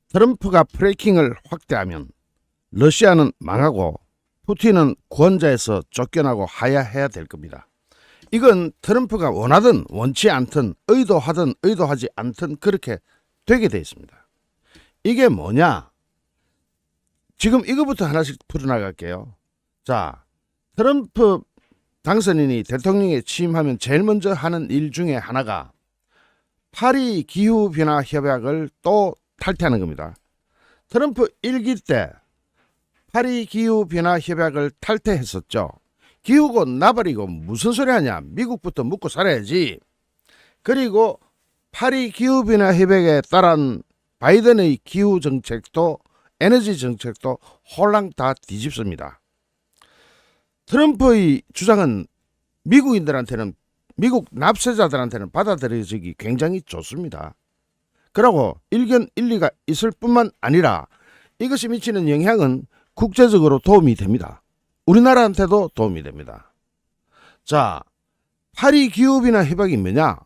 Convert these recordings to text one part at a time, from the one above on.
트럼프가 프레이킹을 확대하면 러시아는 망하고 푸틴은 구원자에서 쫓겨나고 하야해야 될 겁니다. 이건 트럼프가 원하든 원치 않든 의도하든 의도하지 않든 그렇게 되게 돼 있습니다. 이게 뭐냐? 지금 이거부터 하나씩 풀어나갈게요. 자, 트럼프 당선인이 대통령에 취임하면 제일 먼저 하는 일 중에 하나가 파리 기후변화 협약을 또 탈퇴하는 겁니다. 트럼프 1기 때 파리 기후변화 협약을 탈퇴했었죠. 기후고 나발이고 무슨 소리 하냐. 미국부터 묻고 살아야지. 그리고 파리 기후변화 협약에 따른 바이든의 기후 정책도 에너지 정책도 홀랑 다 뒤집습니다. 트럼프의 주장은 미국인들한테는 미국 납세자들한테는 받아들여지기 굉장히 좋습니다. 그리고 일견 일리가 있을 뿐만 아니라 이것이 미치는 영향은 국제적으로 도움이 됩니다. 우리나라한테도 도움이 됩니다. 자, 파리 기후변화 협약이 뭐냐?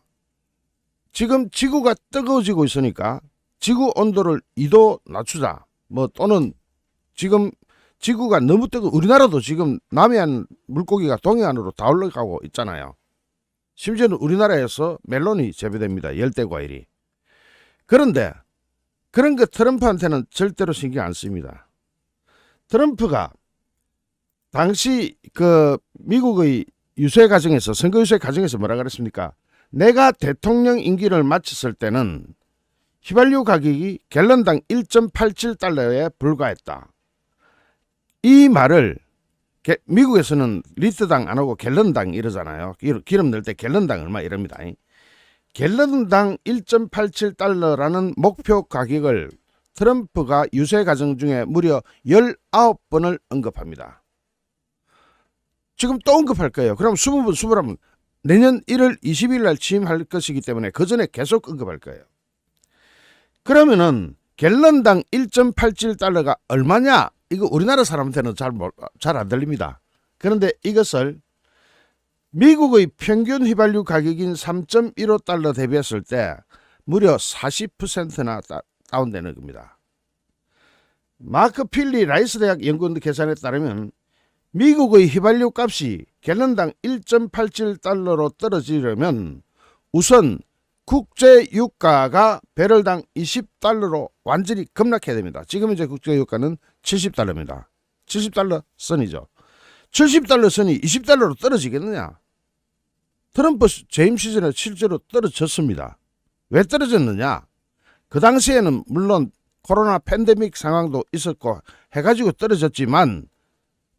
지금 지구가 뜨거워지고 있으니까 지구 온도를 2도 낮추자. 또는 지금 지구가 너무 우리나라도 지금 남해안 물고기가 동해안으로 다 올라가고 있잖아요. 심지어는 우리나라에서 멜론이 재배됩니다. 열대과일이. 그런데 그런 거 트럼프한테는 절대로 신경 안 씁니다. 트럼프가 당시 미국의 유세 과정에서 선거 유세 과정에서 뭐라 그랬습니까? 내가 대통령 임기를 마쳤을 때는 휘발유 가격이 갤런당 1.87달러에 불과했다. 이 말을 미국에서는 리터당 안 하고 갤런당 이러잖아요. 기름 넣을 때 갤런당 얼마 이럽니다. 갤런당 1.87달러라는 목표 가격을 트럼프가 유세 과정 중에 무려 19번을 언급합니다. 지금 또 언급할 거예요. 그럼 20번, 21번 내년 1월 20일 날 취임할 것이기 때문에 그 전에 계속 언급할 거예요. 그러면은 갤런당 1.87달러가 얼마냐? 이거 우리나라 사람한테는 잘 안 들립니다. 그런데 이것을 미국의 평균 휘발유 가격인 3.15달러 대비했을 때 무려 40%나 다운되는 겁니다. 마크 필리 라이스 대학 연구원 계산에 따르면 미국의 휘발유 값이 갤런당 1.87달러로 떨어지려면 우선 국제 유가가 배럴당 20달러로 완전히 급락해야 됩니다. 지금 이제 국제 유가는 70달러입니다. 70달러 선이죠. 70달러 선이 20달러로 떨어지겠느냐? 트럼프 재임 시즌에 실제로 떨어졌습니다. 왜 떨어졌느냐? 그 당시에는 물론 코로나 팬데믹 상황도 있었고 해가지고 떨어졌지만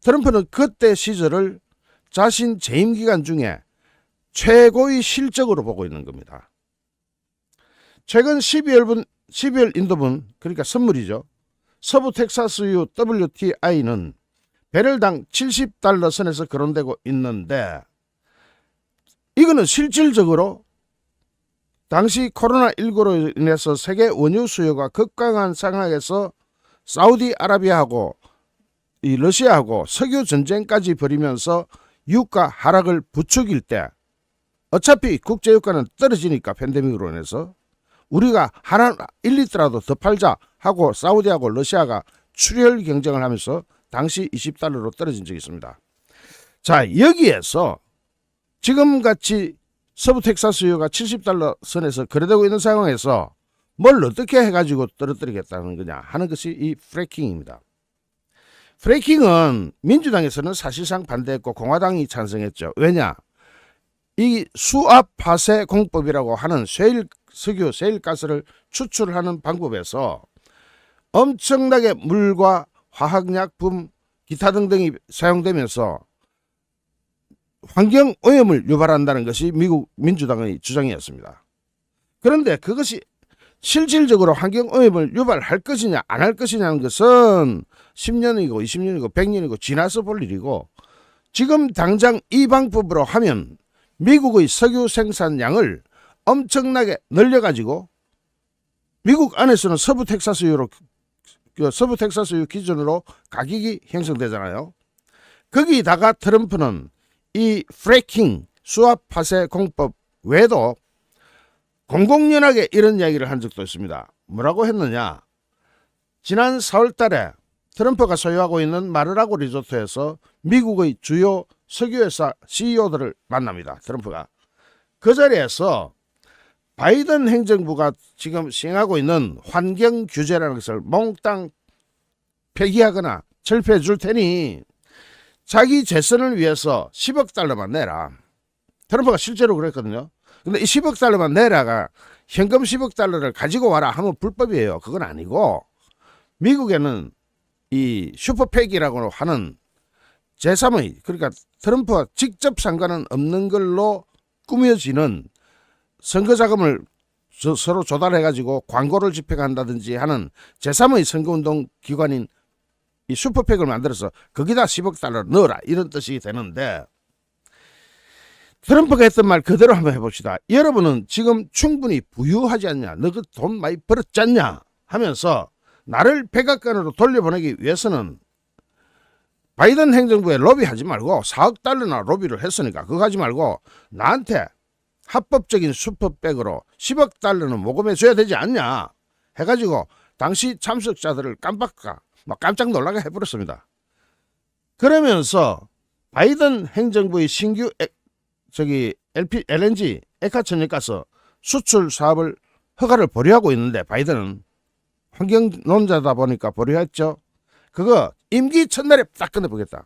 트럼프는 그때 시절을 자신 재임 기간 중에 최고의 실적으로 보고 있는 겁니다. 최근 12월 인도분, 그러니까 선물이죠. 서부 텍사스유 WTI는 배럴당 70달러 선에서 거론되고 있는데 이거는 실질적으로 당시 코로나19로 인해서 세계 원유 수요가 급강한 상황에서 사우디아라비아하고 이 러시아하고 석유 전쟁까지 벌이면서 유가 하락을 부추길 때 어차피 국제 유가는 떨어지니까 팬데믹으로 인해서 우리가 하나 1리터라도 더 팔자 하고 사우디하고 러시아가 출혈 경쟁을 하면서 당시 20달러로 떨어진 적이 있습니다. 자, 여기에서 지금같이 서부 텍사스유가 70달러 선에서 거래되고 있는 상황에서 뭘 어떻게 해가지고 떨어뜨리겠다는 거냐 하는 것이 이 프래킹입니다. 프래킹은 민주당에서는 사실상 반대했고 공화당이 찬성했죠. 왜냐? 이 수압 파쇄 공법이라고 하는 석유, 셰일가스를 추출하는 방법에서 엄청나게 물과 화학약품, 기타 등등이 사용되면서 환경오염을 유발한다는 것이 미국 민주당의 주장이었습니다. 그런데 그것이 실질적으로 환경오염을 유발할 것이냐 안 할 것이냐는 것은 10년이고 20년이고 100년이고 지나서 볼 일이고 지금 당장 이 방법으로 하면 미국의 석유 생산량을 엄청나게 늘려가지고 미국 안에서는 서부 텍사스유 기준으로 가격이 형성되잖아요. 거기다가 트럼프는 이 프래킹 수압 파쇄 공법 외에도 공공연하게 이런 이야기를 한 적도 있습니다. 뭐라고 했느냐? 지난 4월 달에 트럼프가 소유하고 있는 마르라고 리조트에서 미국의 주요 석유회사 CEO들을 만납니다. 트럼프가. 그 자리에서 바이든 행정부가 지금 시행하고 있는 환경 규제라는 것을 몽땅 폐기하거나 철폐해 줄 테니 자기 재선을 위해서 10억 달러만 내라. 트럼프가 실제로 그랬거든요. 근데 이 10억 달러만 내라가 현금 10억 달러를 가지고 와라 하면 불법이에요. 그건 아니고 미국에는 이 슈퍼팩이라고 하는 제3의 그러니까 트럼프와 직접 상관은 없는 걸로 꾸며지는 선거 자금을 서로 조달해가지고 광고를 집행한다든지 하는 제3의 선거운동 기관인 이 슈퍼팩을 만들어서 거기다 10억 달러 넣어라 이런 뜻이 되는데 트럼프가 했던 말 그대로 한번 해봅시다. 여러분은 지금 충분히 부유하지 않냐? 너 그 돈 많이 벌었지 않냐? 하면서 나를 백악관으로 돌려보내기 위해서는 바이든 행정부에 로비하지 말고 4억 달러나 로비를 했으니까 그거 하지 말고 나한테 합법적인 슈퍼백으로 10억 달러는 모금해줘야 되지 않냐 해가지고 당시 참석자들을 깜짝 놀라게 해버렸습니다. 그러면서 바이든 행정부의 신규 LNG 액화천연가스 수출 사업을 허가를 보류하고 있는데 바이든은 환경론자다 보니까 보류했죠. 그거 임기 첫날에 딱 끝내보겠다.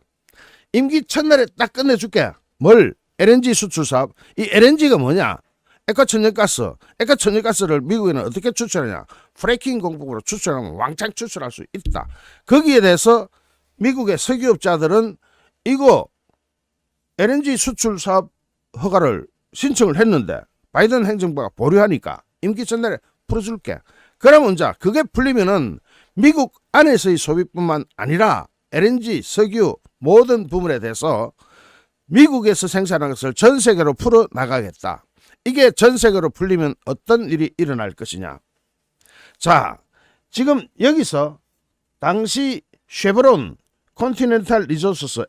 임기 첫날에 딱 끝내줄게. 뭘? LNG 수출 사업. 이 LNG가 뭐냐? 액화천연가스를 미국에는 어떻게 추출하냐? 프래킹 공법으로 추출하면 왕창 추출할 수 있다. 거기에 대해서 미국의 석유업자들은 이거 LNG 수출 사업 허가를 신청을 했는데 바이든 행정부가 보류하니까 임기 첫날에 풀어줄게. 그러면 자 그게 풀리면은 미국 안에서의 소비뿐만 아니라 LNG, 석유 모든 부분에 대해서 미국에서 생산한 것을 전 세계로 풀어나가겠다. 이게 전 세계로 풀리면 어떤 일이 일어날 것이냐. 자, 지금 여기서 당시 쉐브론, 컨티넨탈 리소스스,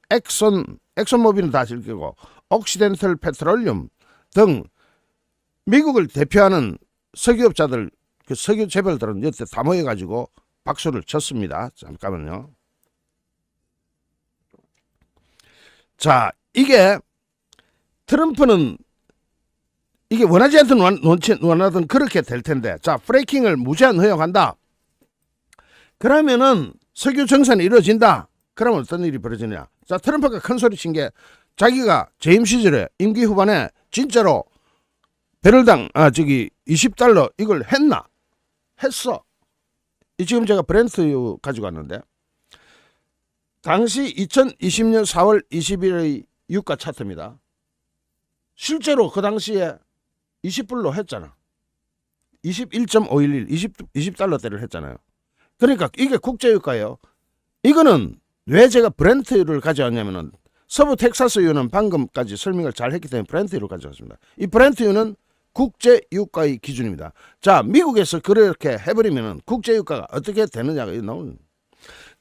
엑손모빌은 다 즐기고 옥시덴탈 페트롤리움 등 미국을 대표하는 석유업자들, 그 석유 재벌들은 여태 다 모여가지고 박수를 쳤습니다. 잠깐만요. 자, 이게 트럼프는 이게 원하지 않든 원하든 그렇게 될 텐데, 자, 프래킹을 무제한 허용한다. 그러면은 석유 정산이 이루어진다. 그러면 어떤 일이 벌어지냐? 자, 트럼프가 큰 소리 친 게 자기가 재임 시절에 임기 후반에 진짜로 배럴당 20달러 이걸 했나? 했어. 지금 제가 브렌트 가지고 왔는데 당시 2020년 4월 20일의 유가 차트입니다. 실제로 그 당시에 20불로 했잖아. 21.511 20달러대를 했잖아요. 그러니까 이게 국제유가예요. 이거는 왜 제가 브렌트유를 가져왔냐면은 서부 텍사스유는 방금까지 설명을 잘 했기 때문에 브렌트유를 가져왔습니다. 이 브렌트유는 국제유가의 기준입니다. 자, 미국에서 그렇게 해버리면은 국제유가가 어떻게 되느냐가 나오는.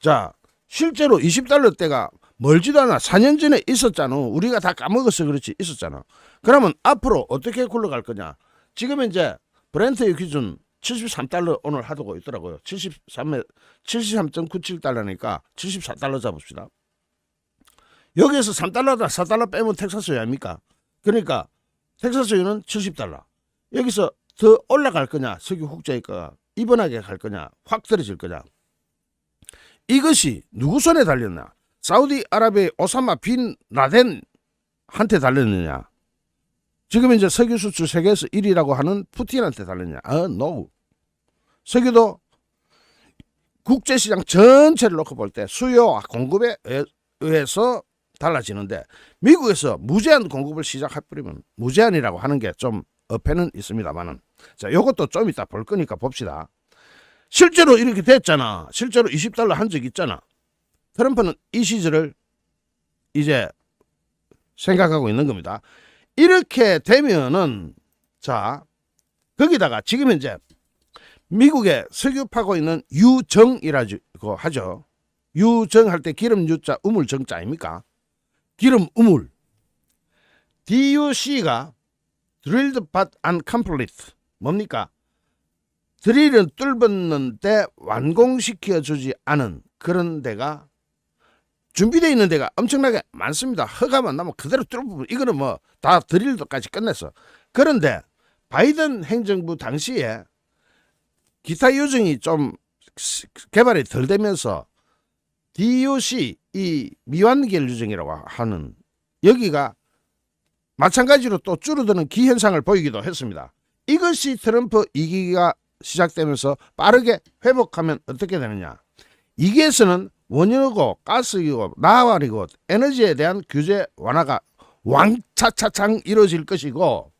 자, 실제로 20달러대가 멀지도 않아 4년 전에 있었잖아. 우리가 다 까먹어서 그렇지 있었잖아. 그러면 앞으로 어떻게 굴러갈 거냐. 지금 이제 브렌트유 기준 73달러 오늘 하고 있더라고요. 73.97달러니까 74달러 잡읍시다. 여기에서 3달러다 4달러 빼면 텍사스유 아닙니까? 그러니까 텍사스유는 70달러. 여기서 더 올라갈 거냐? 석유 국제유가가 이번하게 갈 거냐? 확 떨어질 거냐? 이것이 누구 손에 달렸나? 사우디아라비아의 오사마 빈 라덴한테 달렸느냐? 지금 이제 석유 수출 세계에서 1위라고 하는 푸틴한테 달렸냐? no. 석유도 국제시장 전체를 놓고 볼 때 수요와 공급에 의해서 달라지는데 미국에서 무제한 공급을 시작해버리면 무제한이라고 하는 게 좀 어폐는 있습니다만은 자, 이것도 좀 이따 볼 거니까 봅시다. 실제로 이렇게 됐잖아. 실제로 20달러 한 적 있잖아. 트럼프는 이 시절을 이제 생각하고 있는 겁니다. 이렇게 되면은 자, 거기다가 지금 이제 미국에 석유 파고 있는 유정이라고 하죠. 유정할 때 기름 유자 우물 정자 아닙니까? 기름 우물. DUC가 Drilled but Uncomplete 뭡니까? 드릴은 뚫었는데 완공시켜주지 않은 그런 데가 준비되어 있는 데가 엄청나게 많습니다. 허가만 나면 그대로 뚫어보면 이거는 뭐 다 드릴도까지 끝냈어. 그런데 바이든 행정부 당시에 기타 요정이 좀 개발이 덜 되면서 DOC 이 미완결 유정이라고 하는 여기가 마찬가지로 또 줄어드는 기현상을 보이기도 했습니다. 이것이 트럼프 2기가 시작되면서 빠르게 회복하면 어떻게 되느냐. 2기에서는 원유고 가스이고 나활이고 에너지에 대한 규제 완화가 왕차차창 이루어질 것이고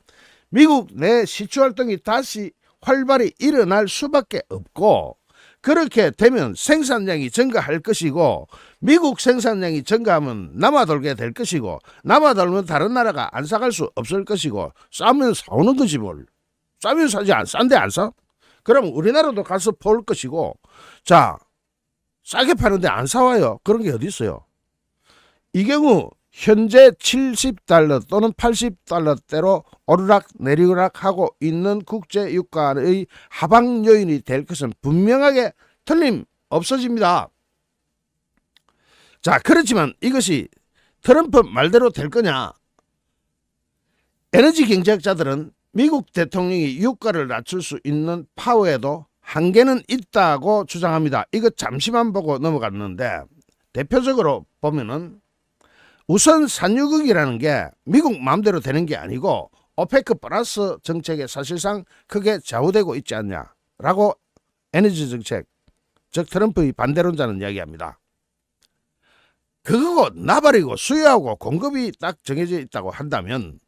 미국 내 시추활동이 다시 활발히 일어날 수밖에 없고 그렇게 되면 생산량이 증가할 것이고 미국 생산량이 증가하면 남아돌게 될 것이고 남아돌면 다른 나라가 안 사갈 수 없을 것이고 싸면 사오는 거지 뭘. 싸면 사지 싼데 안 사? 그럼 우리나라도 가서 볼 것이고 자 싸게 파는데 안 사와요. 그런 게 어디 있어요. 이 경우 현재 70달러 또는 80달러대로 오르락 내리락 하고 있는 국제 유가의 하방 요인이 될 것은 분명하게 틀림없어집니다. 자, 그렇지만 이것이 트럼프 말대로 될 거냐? 에너지 경제학자들은 미국 대통령이 유가를 낮출 수 있는 파워에도 한계는 있다고 주장합니다. 이거 잠시만 보고 넘어갔는데 대표적으로 보면은 우선 산유국이라는 게 미국 마음대로 되는 게 아니고 오페크 플러스 정책에 사실상 크게 좌우되고 있지 않냐라고 에너지 정책, 즉 트럼프의 반대론자는 이야기합니다. 그거고 나발이고 수요하고 공급이 딱 정해져 있다고 한다면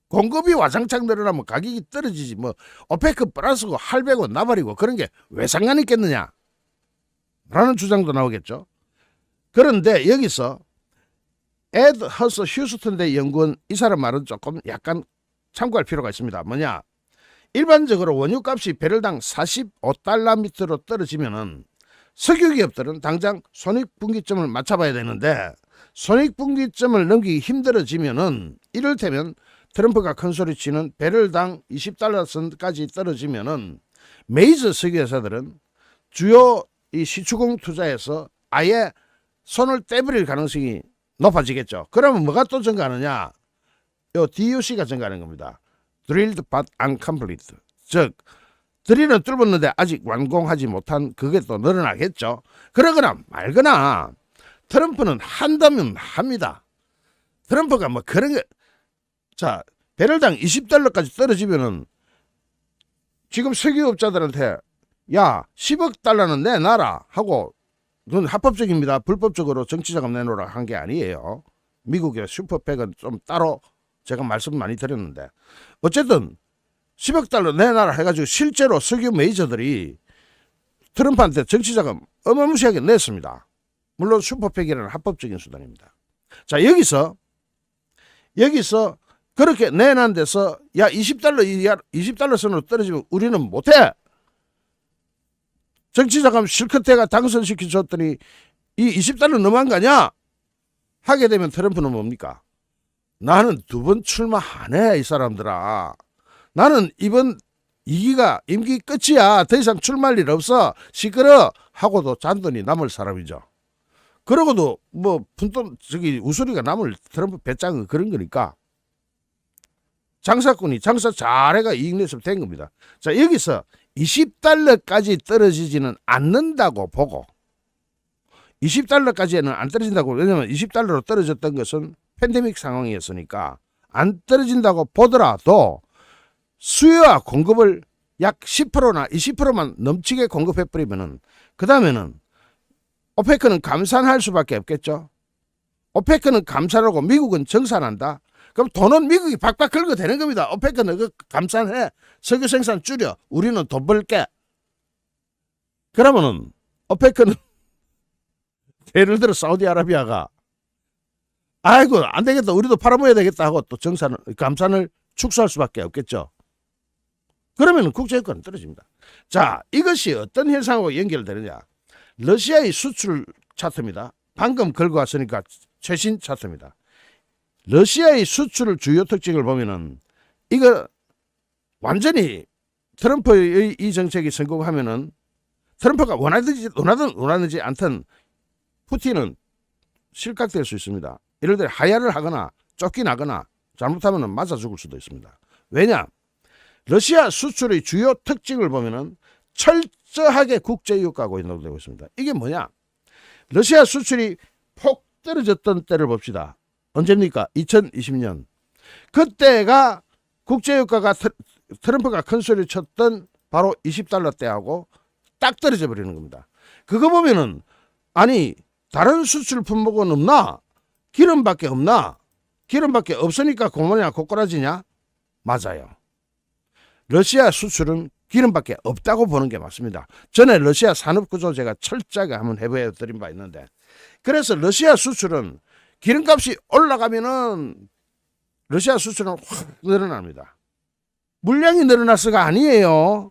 공급이 와장창 늘어나면 가격이 떨어지지 뭐 오페크 플러스고 할배고 나발이고 그런 게 왜 상관 있겠느냐 라는 주장도 나오겠죠. 그런데 여기서 에드 허스 휴스턴대 연구원 이 사람 말은 조금 약간 참고할 필요가 있습니다. 뭐냐? 일반적으로 원유값이 배럴당 45달러 밑으로 떨어지면은 석유기업들은 당장 손익분기점을 맞춰봐야 되는데 손익분기점을 넘기기 힘들어지면은 이를테면 트럼프가 큰소리치는 배럴당 20달러 선까지 떨어지면은 메이저 석유회사들은 주요 이 시추공 투자에서 아예 손을 떼버릴 가능성이 높아지겠죠. 그러면 뭐가 또 증가하느냐? 요 DOC가 증가하는 겁니다. Drilled but Uncomplete. 즉 드릴은 뚫었는데 아직 완공하지 못한 그게 또 늘어나겠죠. 그러거나 말거나 트럼프는 한다면 합니다. 트럼프가 뭐 그런 게 자 배럴당 20달러까지 떨어지면은 지금 석유업자들한테 야 10억 달러는 내놔라 하고 그건 합법적입니다. 불법적으로 정치자금 내놓으라 한 게 아니에요. 미국의 슈퍼팩은 좀 따로 제가 말씀 많이 드렸는데 어쨌든 10억 달러 내놔라 해가지고 실제로 석유 메이저들이 트럼프한테 정치자금 어마무시하게 냈습니다. 물론 슈퍼팩이라는 합법적인 수단입니다. 자 여기서 그렇게 내난 데서 야 20달러 선으로 떨어지면 우리는 못해. 정치자금 실컷 해가 당선시켜줬더니 이 20달러 너무한 거 아니야? 하게 되면 트럼프는 뭡니까? 나는 2번 출마 안 해, 이 사람들아. 나는 이번 2기가 임기 끝이야. 더 이상 출마할 일 없어. 시끄러. 하고도 잔돈이 남을 사람이죠. 그러고도 뭐 푼돈 우수리가 남을 트럼프 배짱은 그런 거니까 장사꾼이 장사 잘해가 이익 냈으면 된 겁니다. 자 여기서 20달러까지 떨어지지는 않는다고 보고 20달러까지는 안 떨어진다고. 왜냐하면 20달러로 떨어졌던 것은 팬데믹 상황이었으니까 안 떨어진다고 보더라도 수요와 공급을 약 10%나 20%만 넘치게 공급해버리면은 그 다음에는 오페크는 감산할 수밖에 없겠죠. 오페크는 감산하고 미국은 정산한다. 그럼 돈은 미국이 박박 긁어 대는 겁니다. 오페크는 그 감산해. 석유 생산 줄여. 우리는 돈 벌게. 그러면은 오페크는 예를 들어 사우디아라비아가 아이고 안 되겠다. 우리도 팔아먹어야 되겠다 하고 또 감산을 축소할 수밖에 없겠죠. 그러면 국제유가는 떨어집니다. 자 이것이 어떤 현상하고 연결되느냐. 러시아의 수출 차트입니다. 방금 걸고 왔으니까 최신 차트입니다. 러시아의 수출 주요 특징을 보면은 이거 완전히 트럼프의 이 정책이 성공하면은 트럼프가 원하든지 않든 푸틴은 실각될 수 있습니다. 예를 들어 하야를 하거나 쫓겨나거나 잘못하면 맞아 죽을 수도 있습니다. 왜냐? 러시아 수출의 주요 특징을 보면은 철저하게 국제유가하고 연동되고 있습니다. 이게 뭐냐? 러시아 수출이 폭 떨어졌던 때를 봅시다. 언제입니까? 2020년. 그때가 국제유가가 트럼프가 큰 소리 쳤던 바로 20달러 때하고 딱 떨어져 버리는 겁니다. 그거 보면은 아니 다른 수출 품목은 없나? 기름밖에 없나? 기름밖에 없으니까 고모냐 고꾸라지냐? 맞아요. 러시아 수출은 기름밖에 없다고 보는 게 맞습니다. 전에 러시아 산업구조 제가 철저하게 한번 해보여 드린 바 있는데, 그래서 러시아 수출은 기름값이 올라가면은 러시아 수출은 확 늘어납니다. 물량이 늘어나서가 아니에요.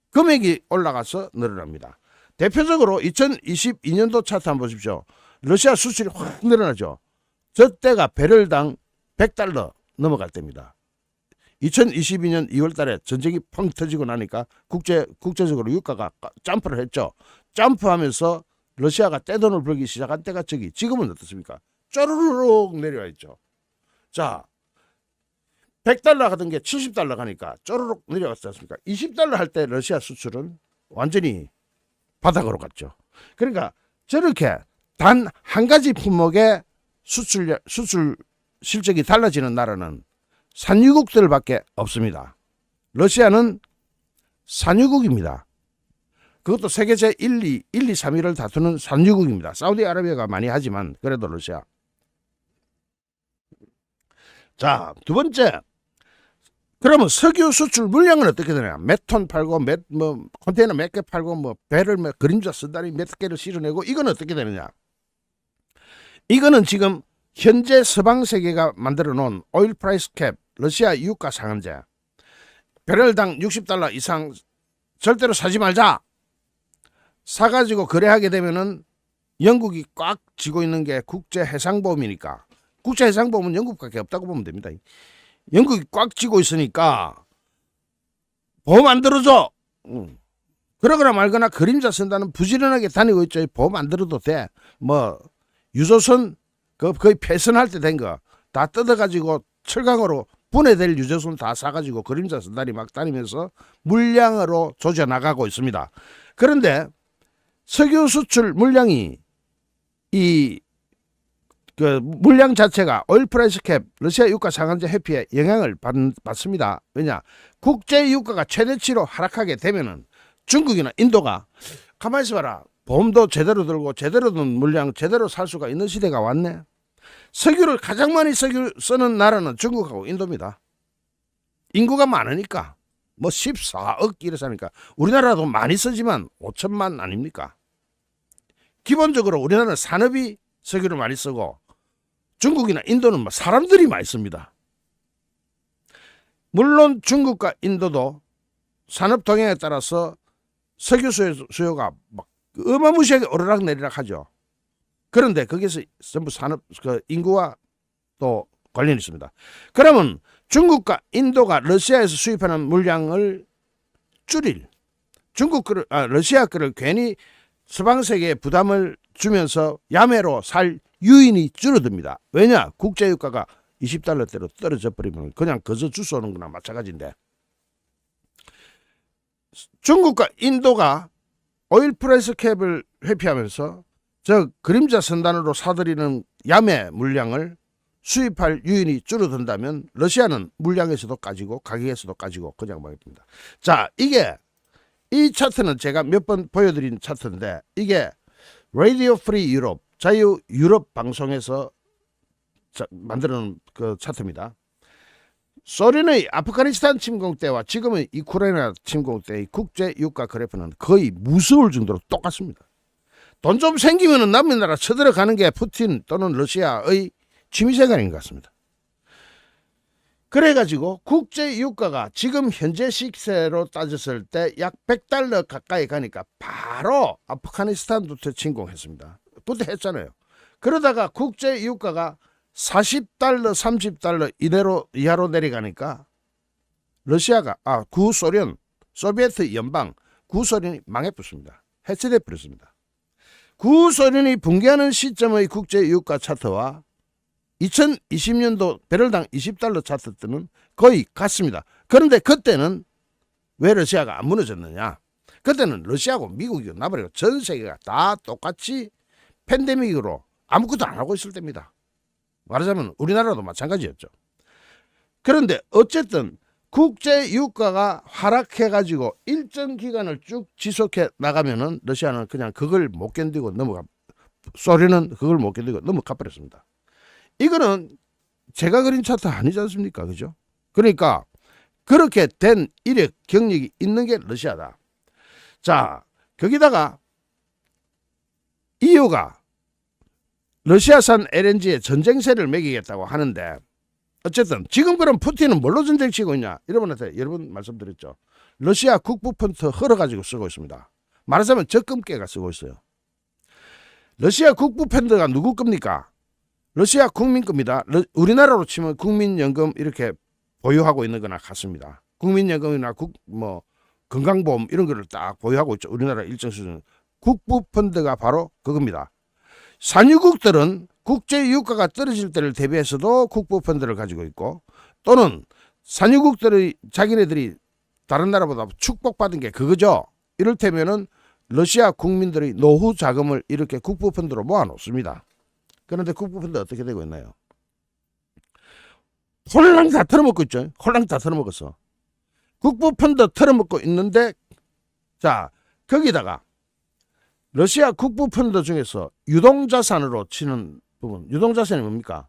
금액이 올라가서 늘어납니다. 대표적으로 2022년도 차트 한번 보십시오. 러시아 수출이 확 늘어나죠. 저 때가 배럴당 100달러 넘어갈 때입니다. 2022년 2월 달에 전쟁이 펑 터지고 나니까 국제적으로 유가가 점프를 했죠. 점프하면서 러시아가 떼돈을 벌기 시작한 때가 지금은 어떻습니까? 쪼르륵 내려와 있죠. 자, 100달러 하던 게 70달러 가니까 쪼르륵 내려갔지 않습니까? 20달러 할 때 러시아 수출은 완전히 바닥으로 갔죠. 그러니까 저렇게 단 한 가지 품목의 수출 실적이 달라지는 나라는 산유국들밖에 없습니다. 러시아는 산유국입니다. 그것도 세계 제1, 2, 1, 2, 3위를 다투는 산유국입니다. 사우디아라비아가 많이 하지만 그래도 러시아. 자, 두 번째. 그러면 석유 수출 물량은 어떻게 되냐? 몇 톤 팔고 컨테이너 몇 개 팔고 배를 그림자 쓰다리 몇 개를 실어내고 이건 어떻게 되느냐? 이거는 지금 현재 서방 세계가 만들어 놓은 오일 프라이스 캡, 러시아 유가 상한제. 배럴당 60달러 이상 절대로 사지 말자. 사가지고 거래하게 되면은 영국이 꽉 쥐고 있는 게 국제해상보험이니까. 국제해상보험은 영국밖에 없다고 보면 됩니다. 영국이 꽉 쥐고 있으니까 보험 안 들어줘. 그러거나 말거나 그림자 쓴다는 부지런하게 다니고 있죠. 보험 안 들어도 돼. 유조선 거의 폐선할 때 된 거 다 뜯어가지고 철강으로 분해될 유조선 다 사가지고 그림자 쓴다니 막 다니면서 물량으로 조져 나가고 있습니다. 그런데 석유 수출 물량이 물량 자체가 오일 프라이스 캡, 러시아 유가 상한제 회피에 영향을 받습니다. 왜냐? 국제 유가가 최대치로 하락하게 되면은 중국이나 인도가 가만히 있어봐라. 보험도 제대로 들고 제대로 든 물량 제대로 살 수가 있는 시대가 왔네. 석유를 가장 많이 쓰는 나라는 중국하고 인도입니다. 인구가 많으니까 14억 이래서니까 우리나라도 많이 쓰지만 5천만 아닙니까? 기본적으로 우리나라는 산업이 석유를 많이 쓰고 중국이나 인도는 사람들이 많이 씁니다. 물론 중국과 인도도 산업 동향에 따라서 석유 수요가 어마무시하게 오르락 내리락 하죠. 그런데 거기서 전부 산업 인구와 또 관련이 있습니다. 그러면 중국과 인도가 러시아에서 수입하는 물량을 줄일 러시아 거를 괜히 서방 세계에 부담을 주면서 야매로 살 유인이 줄어듭니다. 왜냐? 국제유가가 20달러대로 떨어져 버리면 그냥 거저 주워오는 거나 마찬가지인데, 중국과 인도가 오일 프라이스 캡을 회피하면서 저 그림자 선단으로 사들이는 야매 물량을 수입할 유인이 줄어든다면 러시아는 물량에서도 까지고 가격에서도 까지고 그냥 먹습니다. 자, 이 차트는 제가 몇 번 보여드린 차트인데 이게 라디오 프리 유럽, 자유 유럽 방송에서 만드는 그 차트입니다. 소련의 아프가니스탄 침공 때와 지금의 우크라이나 침공 때의 국제 유가 그래프는 거의 무서울 정도로 똑같습니다. 돈 좀 생기면 남의 나라 쳐들어가는 게 푸틴 또는 러시아의 취미생활인 것 같습니다. 그래가지고 국제 유가가 지금 현재 시세로 따졌을 때 약 100달러 가까이 가니까 바로 아프가니스탄부터 침공했습니다. 그때 했잖아요. 그러다가 국제 유가가 40달러, 30달러 이하로 내려가니까 러시아가 구소련 소비에트 연방 구소련이 망해버렸습니다. 해체돼 버렸습니다. 구소련이 붕괴하는 시점의 국제 유가 차트와 2020년도 배럴당 20달러 차트 때는 거의 같습니다. 그런데 그때는 왜 러시아가 안 무너졌느냐? 그때는 러시아하고 미국이 나버리고 전 세계가 다 똑같이 팬데믹으로 아무것도 안 하고 있을 때입니다. 말하자면 우리나라도 마찬가지였죠. 그런데 어쨌든 국제 유가가 하락해가지고 일정 기간을 쭉 지속해 나가면은 러시아는 그냥 그걸 못 견디고 소련은 그걸 못 견디고 넘어가 버렸습니다. 이거는 제가 그린 차트 아니지 않습니까? 그죠? 그러니까 그렇게 된 이력 경력이 있는 게 러시아다. 자, 거기다가 EU가 러시아산 LNG에 전쟁세를 매기겠다고 하는데 어쨌든 지금 그럼 푸틴은 뭘로 전쟁 치고 있냐? 여러분한테 여러 번 말씀드렸죠. 러시아 국부 펀드 헐어가지고 쓰고 있습니다. 말하자면 적금깨가 쓰고 있어요. 러시아 국부 펀드가 누구 겁니까? 러시아 국민 겁니다. 우리나라로 치면 국민연금 이렇게 보유하고 있는 거나 같습니다. 국민연금이나 건강보험 이런 거를 딱 보유하고 있죠. 우리나라 일정 수준. 국부 펀드가 바로 그겁니다. 산유국들은 국제 유가가 떨어질 때를 대비해서도 국부 펀드를 가지고 있고 또는 산유국들의 자기네들이 다른 나라보다 축복받은 게 그거죠. 이를테면은 러시아 국민들의 노후 자금을 이렇게 국부 펀드로 모아 놓습니다. 그런데 국부 펀드 어떻게 되고 있나요? 홀랑 다 털어먹고 있죠. 홀랑 다 털어먹었어. 국부 펀드 털어먹고 있는데 자 거기다가 러시아 국부 펀드 중에서 유동자산으로 치는 부분, 유동자산이 뭡니까?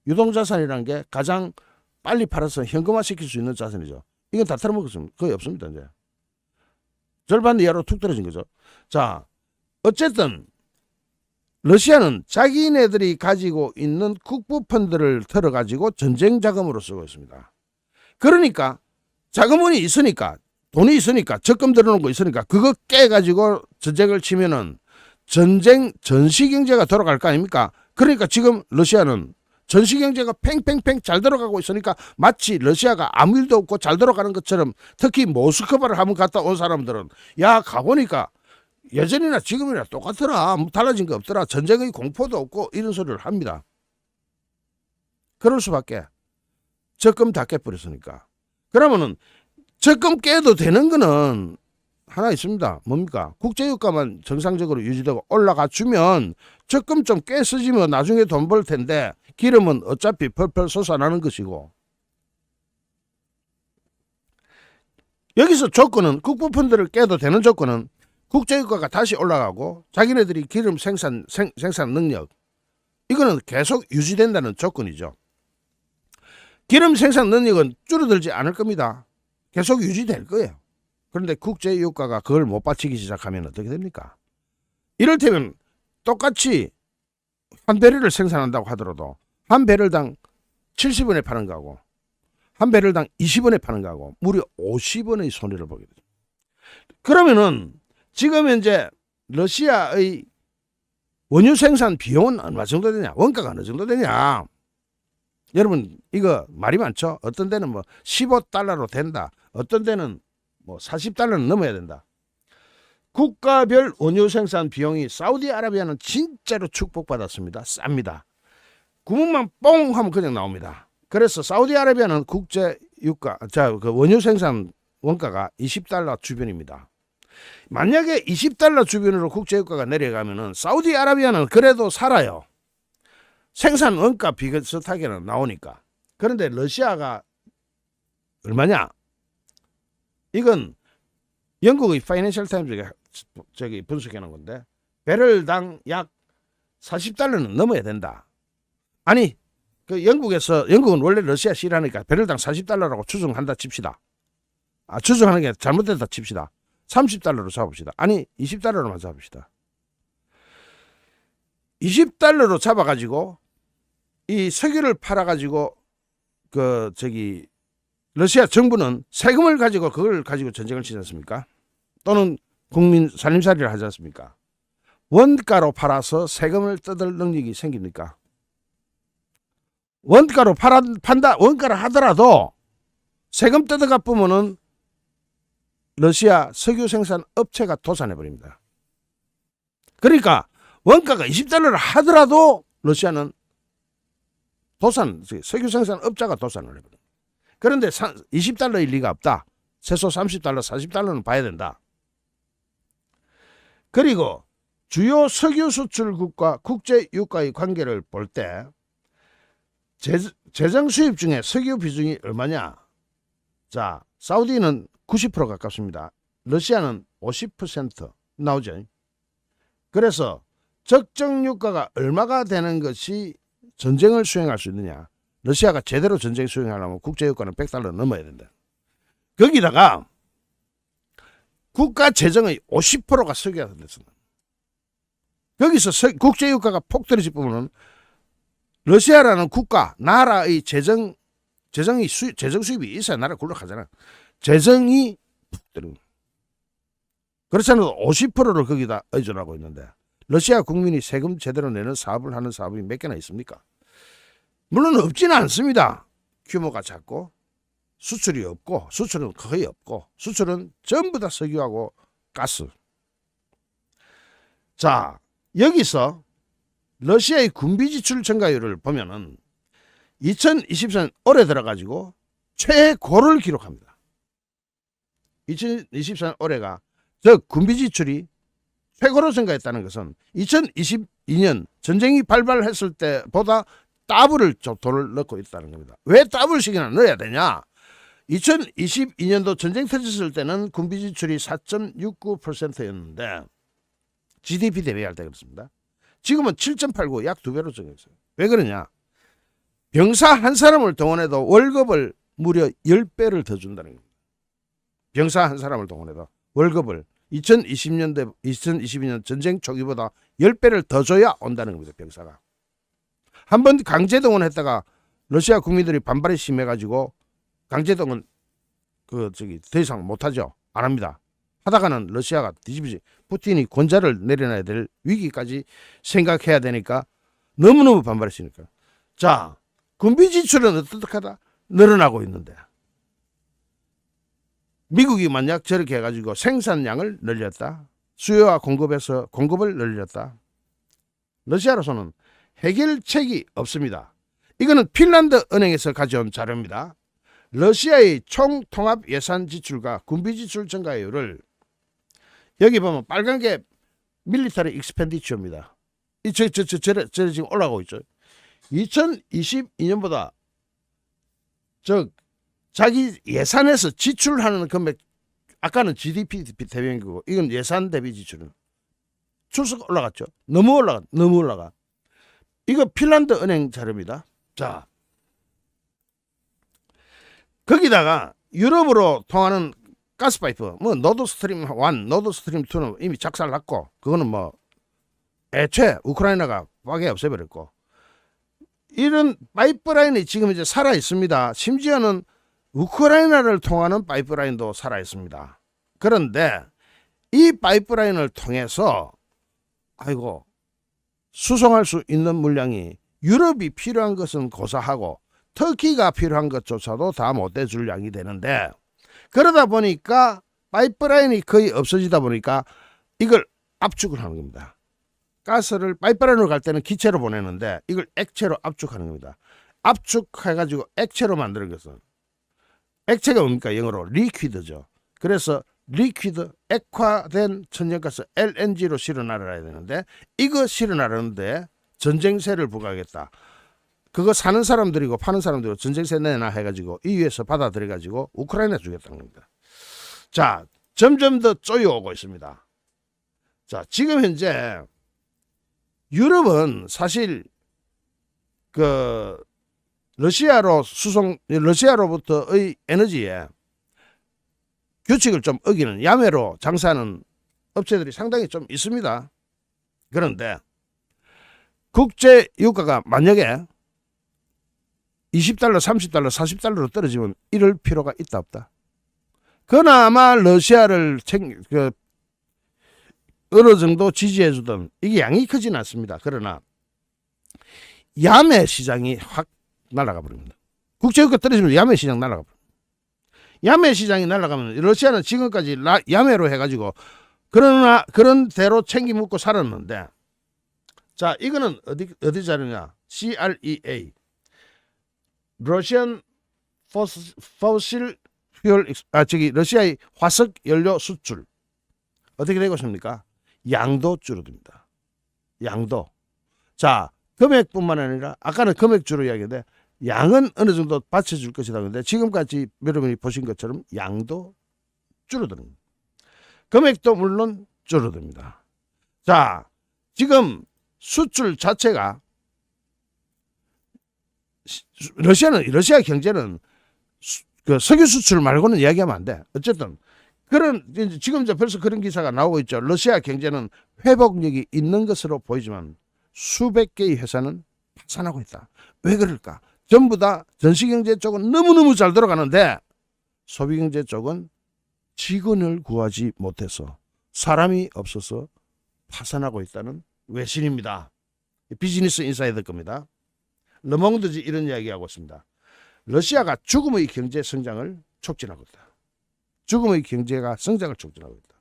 유동자산이라는 게 가장 빨리 팔아서 현금화시킬 수 있는 자산이죠. 이건 다 털어먹었습니다. 거의 없습니다. 이제 절반 이하로 툭 떨어진 거죠. 자, 어쨌든 러시아는 자기네들이 가지고 있는 국부 펀드를 털어가지고 전쟁 자금으로 쓰고 있습니다. 그러니까 자금원이 있으니까 돈이 있으니까 적금 들어놓은 거 있으니까 그거 깨가지고 전쟁을 치면은 전시경제가 돌아갈 거 아닙니까? 그러니까 지금 러시아는 전시경제가 팽팽팽 잘 돌아가고 있으니까 마치 러시아가 아무 일도 없고 잘 돌아가는 것처럼 특히 모스크바를 한번 갔다 온 사람들은 야 가보니까 예전이나 지금이나 똑같더라. 뭐 달라진 거 없더라. 전쟁의 공포도 없고 이런 소리를 합니다. 그럴 수밖에. 적금 다 깨버렸으니까. 그러면은 적금 깨도 되는 거는 하나 있습니다. 뭡니까? 국제유가만 정상적으로 유지되고 올라가 주면 적금 좀 꽤 쓰지면 나중에 돈 벌 텐데 기름은 어차피 펄펄 솟아나는 것이고 여기서 조건은 국부펀드를 깨도 되는 조건은 국제유가가 다시 올라가고 자기네들이 기름 생산 능력 이거는 계속 유지된다는 조건이죠. 기름 생산 능력은 줄어들지 않을 겁니다. 계속 유지될 거예요. 그런데 국제유가가 그걸 못 받치기 시작하면 어떻게 됩니까? 이를테면 똑같이 한 배럴을 생산한다고 하더라도 한 배럴당 70원에 파는 거하고 한 배럴당 20원에 파는 거하고 무려 50원의 손해를 보게 되죠. 그러면은 지금 현재 러시아의 원유 생산 비용은 얼마 정도 되냐? 원가가 어느 정도 되냐? 여러분 이거 말이 많죠? 어떤 데는 뭐 15달러로 된다. 어떤 데는 뭐 40달러는 넘어야 된다. 국가별 원유 생산 비용이 사우디아라비아는 진짜로 축복받았습니다. 쌉니다. 구멍만 뽕 하면 그냥 나옵니다. 그래서 사우디아라비아는 국제 유가, 그 원유 생산 원가가 20달러 주변입니다. 만약에 20달러 주변으로 국제 유가가 내려가면은 사우디아라비아는 그래도 살아요. 생산 원가 비슷하게는 나오니까. 그런데 러시아가 얼마냐? 이건 영국의 파이낸셜 타임즈가 분석해 놓은 건데 배럴당 약 40달러는 넘어야 된다. 아니 영국은 원래 러시아 싫어하니까 배럴당 40달러라고 추정한다 칩시다. 추정하는 게 잘못됐다 칩시다. 30달러로 잡읍시다. 아니 20달러로만 잡읍시다. 20달러로 잡아가지고 이 석유를 팔아가지고 러시아 정부는 세금을 가지고 그걸 가지고 전쟁을 치지 않습니까? 또는 국민 살림살이를 하지 않습니까? 원가로 팔아서 세금을 뜯을 능력이 생깁니까? 원가로 원가를 하더라도 세금 뜯어가 보면은 러시아 석유 생산 업체가 도산해 버립니다. 그러니까 원가가 20달러를 하더라도 러시아는 석유 생산 업자가 도산을 해버립니다. 그런데 20달러일 리가 없다. 최소 30달러, 40달러는 봐야 된다. 그리고 주요 석유 수출국과 국제 유가의 관계를 볼 때 재정 수입 중에 석유 비중이 얼마냐? 자, 사우디는 90% 가깝습니다. 러시아는 50% 나오죠. 그래서 적정 유가가 얼마가 되는 것이 전쟁을 수행할 수 있느냐? 러시아가 제대로 전쟁 수행하려면 국제 유가는 100달러 넘어야 된다. 거기다가 국가 재정의 50%가 석유가 됐습니다. 거기서 국제 유가가 폭 떨어질 부분은 러시아라는 국가, 나라의 재정 수입이 있어야 나라 굴러가잖아. 재정이 폭 떨어집니다. 그렇지 않아도 50%를 거기다 의존하고 있는데 러시아 국민이 세금 제대로 내는 사업을 하는 사업이 몇 개나 있습니까? 물론 없지는 않습니다. 규모가 작고 수출이 없고 수출은 거의 없고 수출은 전부 다 석유하고 가스. 자, 여기서 러시아의 군비 지출 증가율을 보면은 2023년 올해 들어가지고 최고를 기록합니다. 2024년 올해가 즉 군비 지출이 최고로 증가했다는 것은 2022년 전쟁이 발발했을 때보다 더블을 돈을 넣고 있다는 겁니다. 왜 더블씩이나 넣어야 되냐? 2022년도 전쟁 터졌을 때는 군비 지출이 4.69%였는데 GDP 대비할 때 그렇습니다. 지금은 7.89 약 2배로 증가했어요. 왜 그러냐? 병사 한 사람을 동원해도 월급을 무려 10배를 더 준다는 겁니다. 병사 한 사람을 동원해도 월급을 2022년 전쟁 초기보다 10배를 더 줘야 온다는 겁니다. 병사가. 한번 강제 동원했다가 러시아 국민들이 반발이 심해가지고 강제 동원 더 이상 못하죠. 안 합니다. 하다가는 러시아가 뒤집어지 푸틴이 권자를 내려놔야 될 위기까지 생각해야 되니까 너무너무 반발했으니까. 자, 군비 지출은 어떡하다? 늘어나고 있는데 미국이 만약 저렇게 해가지고 생산량을 늘렸다. 수요와 공급을 늘렸다. 러시아로서는 해결책이 없습니다. 이거는 핀란드 은행에서 가져온 자료입니다. 러시아의 총 통합 예산 지출과 군비 지출 증가율을 여기 보면 빨간 게 밀리터리 익스펜디처입니다. 저 지금 올라가고 있죠. 2022년보다 자기 예산에서 지출하는 금액, 아까는 GDP 대비행기고 이건 예산 대비 지출은 출석 올라갔죠. 너무 올라가. 이거 핀란드 은행 자료입니다. 자, 거기다가 유럽으로 통하는 가스파이프, 뭐 노드스트림 1, 노드스트림 2는 이미 작살났고 그거는 뭐 애초에 우크라이나가 빠게 없애버렸고 이런 파이프라인이 지금 이제 살아 있습니다. 심지어는 우크라이나를 통하는 파이프라인도 살아 있습니다. 그런데 이 파이프라인을 통해서 수송할 수 있는 물량이 유럽이 필요한 것은 고사하고 터키가 필요한 것조차도 다 못 해줄 양이 되는데 그러다 보니까 파이프라인이 거의 없어지다 보니까 이걸 압축을 하는 겁니다. 가스를 파이프라인으로 갈 때는 기체로 보내는데 이걸 액체로 압축하는 겁니다. 압축해가지고 액체로 만드는 것은 액체가 뭡니까? 영어로 리퀴드죠. 그래서 리퀴드 액화된 천연가스 LNG로 실어 나르야 되는데 이거 실어 나르는데 전쟁세를 부과하겠다. 그거 사는 사람들이고 파는 사람들이고 전쟁세 내놔 해가지고 EU에서 받아들여가지고 우크라이나 주겠다는 겁니다. 자, 점점 더 쪼여오고 있습니다. 자, 지금 현재 유럽은 사실 러시아로부터의 에너지에 규칙을 좀 어기는 야매로 장사하는 업체들이 상당히 좀 있습니다. 그런데 국제 유가가 만약에 20달러, 30달러, 40달러로 떨어지면 이럴 필요가 있다 없다. 그나마 러시아를 어느 정도 지지해주던 이게 양이 크진 않습니다. 그러나 야매 시장이 확 날아가 버립니다. 국제유가 떨어지면 야매 시장 날아가 버립니다. 야매 시장이 날아가면 러시아는 지금까지 야매로 해가지고 그러나 그런 대로 챙기 묻고 살았는데, 자 이거는 어디 자료냐? CREA 러시안 포실 퓨얼 러시아의 화석 연료 수출 어떻게 되고 있습니까? 양도 줄어듭니다. 양도. 자 금액뿐만 아니라 아까는 금액주로 이야기했는데 양은 어느 정도 받쳐줄 것이다. 근데 지금까지 여러분이 보신 것처럼 양도 줄어듭니다. 금액도 물론 줄어듭니다. 자 지금 수출 자체가 러시아 경제는 그 석유 수출 말고는 이야기하면 안 돼. 어쨌든 그런 지금 이제 벌써 그런 기사가 나오고 있죠. 러시아 경제는 회복력이 있는 것으로 보이지만 수백 개의 회사는 파산하고 있다. 왜 그럴까? 전부 다 전시경제 쪽은 너무너무 잘 돌아가는데 소비경제 쪽은 직원을 구하지 못해서 사람이 없어서 파산하고 있다는 외신입니다. 비즈니스 인사이더 겁니다. 르몽드지 이런 이야기하고 있습니다. 러시아가 죽음의 경제 성장을 촉진하고 있다. 죽음의 경제가 성장을 촉진하고 있다.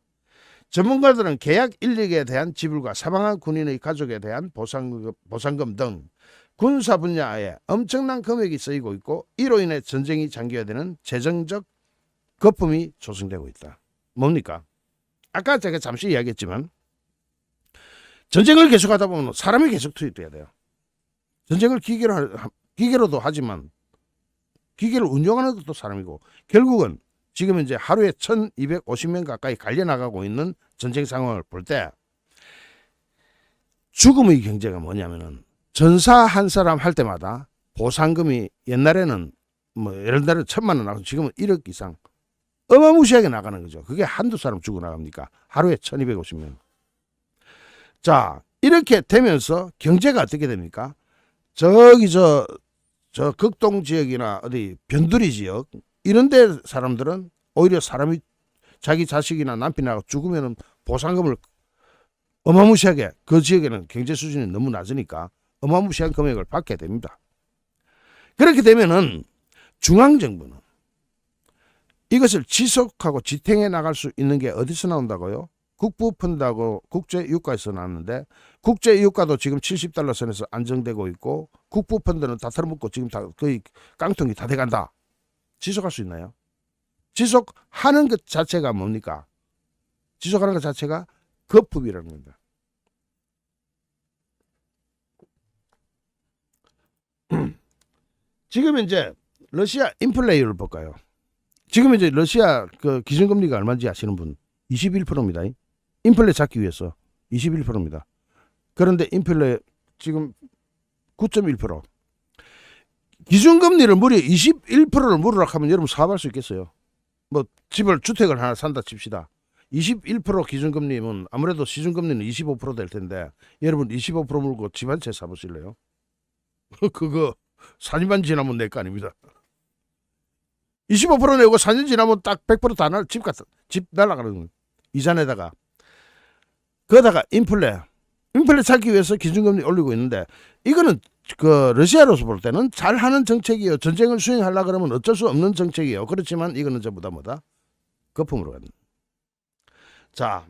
전문가들은 계약 인력에 대한 지불과 사망한 군인의 가족에 대한 보상금 등 군사 분야에 엄청난 금액이 쓰이고 있고 이로 인해 전쟁이 장기화되는 재정적 거품이 조성되고 있다. 뭡니까? 아까 제가 잠시 이야기했지만 전쟁을 계속하다 보면 사람이 계속 투입돼야 돼요. 전쟁을 기계로도 하지만 기계를 운영하는 것도 사람이고 결국은 지금 이제 하루에 1250명 가까이 갈려나가고 있는 전쟁 상황을 볼 때 죽음의 경제가 뭐냐면은 전사 한 사람 할 때마다 보상금이 옛날에는 뭐 예를 들어 1,000만 원 나가서 지금은 1억 이상 어마무시하게 나가는 거죠. 그게 한두 사람 죽어나갑니까? 하루에 1250명. 자 이렇게 되면서 경제가 어떻게 됩니까? 저기 저 극동 지역이나 어디 변두리 지역 이런 데 사람들은 오히려 사람이 자기 자식이나 남편이나 죽으면 보상금을 어마무시하게 그 지역에는 경제 수준이 너무 낮으니까 어마무시한 금액을 받게 됩니다. 그렇게 되면은 중앙정부는 이것을 지속하고 지탱해 나갈 수 있는 게 어디서 나온다고요? 국부펀드하고 국제유가에서 나왔는데 국제유가도 지금 70달러 선에서 안정되고 있고 국부펀드는 다 털어먹고 지금 다 거의 깡통이 다 돼간다. 지속할 수 있나요? 지속하는 것 자체가 뭡니까? 지속하는 것 자체가 거품이라는 겁니다. 지금 이제 러시아 인플레이를 볼까요? 지금 이제 러시아 그 기준금리가 얼마인지 아시는 분? 21%입니다. 인플레 잡기 위해서 21%입니다. 그런데 인플레 지금 9.1%. 기준금리를 무려 21%를 무르락하면 여러분 사업할 수 있겠어요? 뭐 주택을 하나 산다 칩시다. 21% 기준금리면 아무래도 시중금리는 25% 될 텐데 여러분 25% 물고 집 한 채 사보실래요? 그거 4년만 지나면 낼 거 아닙니다. 25% 내고 4년 지나면 딱 100% 집 날아가는 거예요. 이자 내다가 그러다가 인플레 찾기 위해서 기준금리 올리고 있는데 이거는 그 러시아로서 볼 때는 잘하는 정책이에요. 전쟁을 수행하려고 그러면 어쩔 수 없는 정책이에요. 그렇지만 이거는 전부 다 뭐다? 거품으로 가는. 자,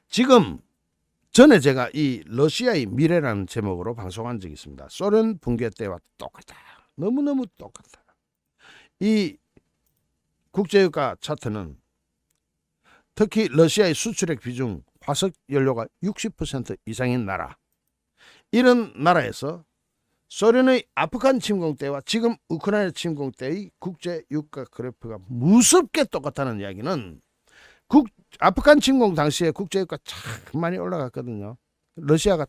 지금 전에 제가 이 러시아의 미래라는 제목으로 방송한 적이 있습니다. 소련 붕괴 때와 똑같다. 너무너무 똑같다. 이 국제유가 차트는 특히 러시아의 수출액 비중 화석 연료가 60% 이상인 나라, 이런 나라에서 소련의 아프간 침공 때와 지금 우크라이나 침공 때의 국제유가 그래프가 무섭게 똑같다는 이야기는 아프간 침공 당시에 국제유가 참 많이 올라갔거든요. 러시아가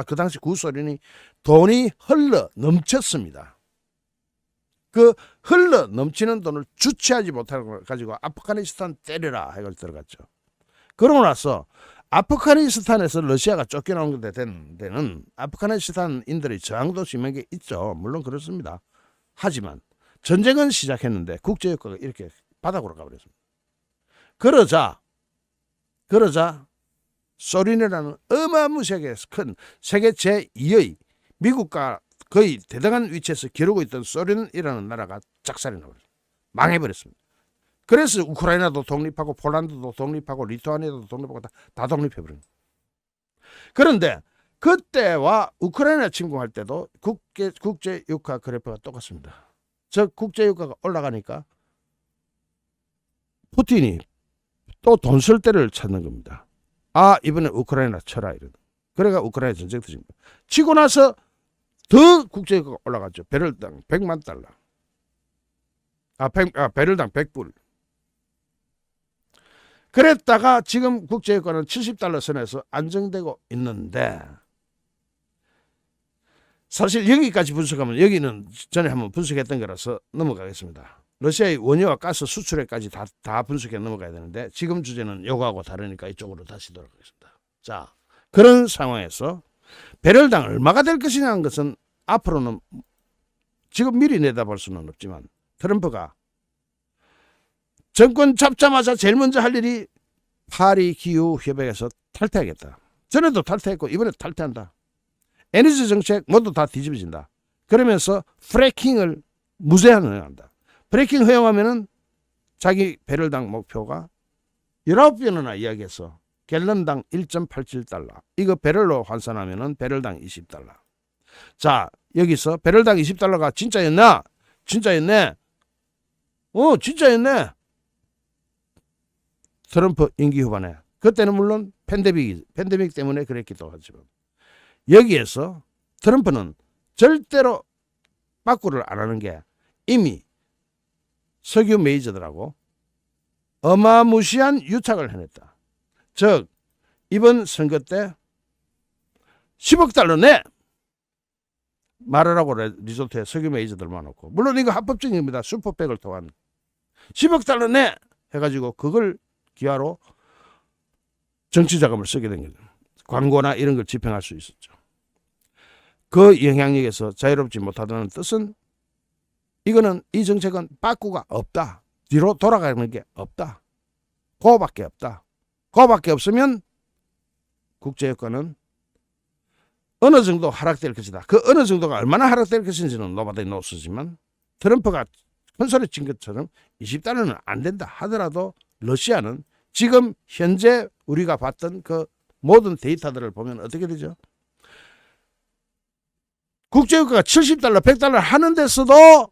그 당시 구소련이 돈이 흘러 넘쳤습니다. 그 흘러 넘치는 돈을 주체하지 못하고 가지고 아프가니스탄 때려라 해가 들어갔죠. 그러고 나서 아프가니스탄에서 러시아가 쫓겨나온 데는 아프가니스탄인들의 저항도 심한 게 있죠. 물론 그렇습니다. 하지만 전쟁은 시작했는데 국제유가가 이렇게 바닥으로 가버렸습니다. 그러자 소련이라는 어마무시하게 큰 세계 제2의 미국과 거의 대등한 위치에서 겨루고 있던 소련이라는 나라가 작살이 나버렸습니다. 망해버렸습니다. 그래서 우크라이나도 독립하고 폴란드도 독립하고 리투아니아도 독립하고 다 독립해버린 거예요. 그런데 그때와 우크라이나 침공할 때도 국제유가 그래프가 똑같습니다. 즉 국제유가가 올라가니까 푸틴이 또 돈 쓸 때를 찾는 겁니다. 아, 이번에 우크라이나 쳐라 이런. 그래가 우크라이나 전쟁 터진 거예요. 치고 나서 더 국제유가가 올라갔죠. 배럴당 100만 달러. 배럴당 100불. 그랬다가 지금 국제유가는 70달러 선에서 안정되고 있는데, 사실 여기까지 분석하면, 여기는 전에 한번 분석했던 거라서 넘어가겠습니다. 러시아의 원유와 가스 수출에까지 다 분석해 넘어가야 되는데, 지금 주제는 요거하고 다르니까 이쪽으로 다시 돌아가겠습니다. 자, 그런 상황에서 배럴당 얼마가 될 것이냐 하는 것은 앞으로는 지금 미리 내다볼 수는 없지만, 트럼프가 정권 잡자마자 제일 먼저 할 일이 파리 기후협약에서 탈퇴하겠다. 전에도 탈퇴했고 이번에 탈퇴한다. 에너지 정책 모두 다 뒤집어진다. 그러면서 프래킹을 무제한화한다. 프래킹 허용하면은 자기 배럴당 목표가 19번이나 이야기해서 갤런당 1.87달러. 이거 배럴로 환산하면은 배럴당 20달러. 자, 여기서 배럴당 20달러가 진짜였나? 진짜였네. 진짜였네. 트럼프 임기 후반에. 그때는 물론 팬데믹 때문에 그랬기도 하지만, 여기에서 트럼프는 절대로 빠꾸를 안 하는 게, 이미 석유 메이저들하고 어마무시한 유착을 해냈다. 즉 이번 선거 때 10억 달러 내 말하라고 리조트에 석유 메이저들만 놓고, 물론 이거 합법적인 겁니다. 슈퍼백을 통한 10억 달러 내 해가지고 그걸 기하로 정치 자금을 쓰게 된 거죠. 광고나 이런 걸 집행할 수 있었죠. 그 영향력에서 자유롭지 못하다는 뜻은, 이거는 이 정책은 빠꾸가 없다. 뒤로 돌아가는 게 없다. 그거밖에 없다. 그거밖에 없으면 국제유가는 어느 정도 하락될 것이다. 그 어느 정도가 얼마나 하락될 것인지는 노바디 노스지만, 트럼프가 큰 소리 친 것처럼 20달러는 안 된다 하더라도 러시아는 지금 현재 우리가 봤던 그 모든 데이터들을 보면 어떻게 되죠? 국제유가가 70달러, 100달러 하는 데서도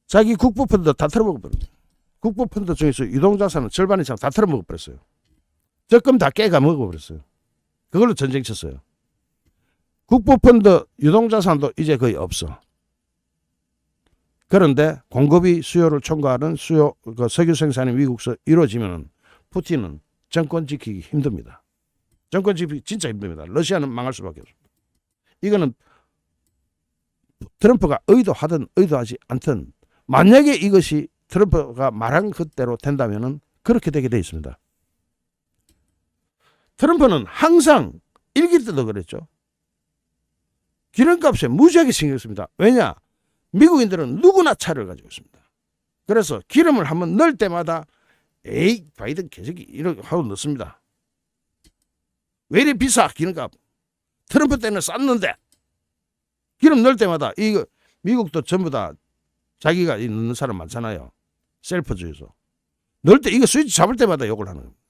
자기 국부펀드 다 털어먹어버렸어요. 국부펀드 중에서 유동자산은 절반 이상 다 털어먹어버렸어요. 적금 다 깨가 먹어버렸어요. 그걸로 전쟁 쳤어요. 국부펀드 유동자산도 이제 거의 없어. 그런데 공급이 수요를 총괄하는 석유 생산이 미국에서 이루어지면 푸틴은 정권 지키기 힘듭니다. 정권 지키기 진짜 힘듭니다. 러시아는 망할 수밖에 없습니다. 이거는 트럼프가 의도하든 의도하지 않든, 만약에 이것이 트럼프가 말한 그대로 된다면 그렇게 되게 돼 있습니다. 트럼프는 항상 일기 때도 그랬죠. 기름값에 무지하게 신경 씁니다. 왜냐? 미국인들은 누구나 차를 가지고 있습니다. 그래서 기름을 한번 넣을 때마다 에이 바이든 개새끼 이렇게 하고 넣습니다. 왜 이리 비싸 기름값? 트럼프 때는 쌌는데. 기름 넣을 때마다 이거 미국도 전부 다 자기가 넣는 사람 많잖아요. 셀프주의소. 넣을 때 이거 스위치 잡을 때마다 욕을 하는 겁니다.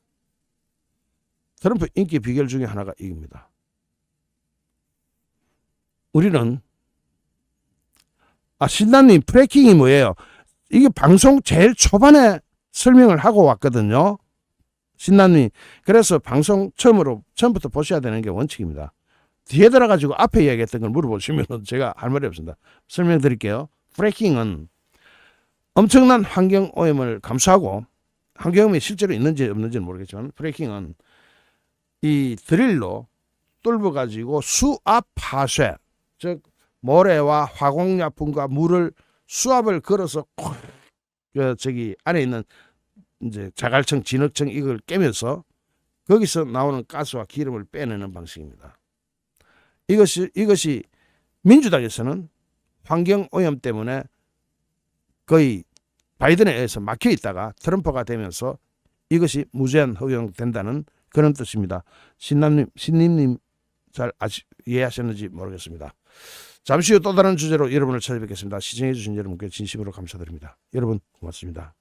트럼프 인기 비결 중에 하나가 이겁니다. 우리는 신나님 프래킹이 뭐예요? 이게 방송 제일 초반에 설명을 하고 왔거든요. 신나님. 그래서 방송 처음부터 보셔야 되는 게 원칙입니다. 뒤에 들어가지고 앞에 이야기했던 걸 물어보시면 제가 할 말이 없습니다. 설명드릴게요. 프래킹은 엄청난 환경 오염을 감수하고, 환경오염이 실제로 있는지 없는지는 모르겠지만, 프래킹은 이 드릴로 뚫어가지고 수압 파쇄, 즉 모래와 화공약품과 물을 수압을 걸어서 저기 안에 있는 이제 자갈청, 진흙청 이걸 깨면서 거기서 나오는 가스와 기름을 빼내는 방식입니다. 이것이 민주당에서는 환경 오염 때문에 거의 바이든에 의해서 막혀 있다가 트럼프가 되면서 이것이 무제한 허용된다는 그런 뜻입니다. 신님님 잘 이해하셨는지 모르겠습니다. 잠시 후 또 다른 주제로 여러분을 찾아뵙겠습니다. 시청해주신 여러분께 진심으로 감사드립니다. 여러분 고맙습니다.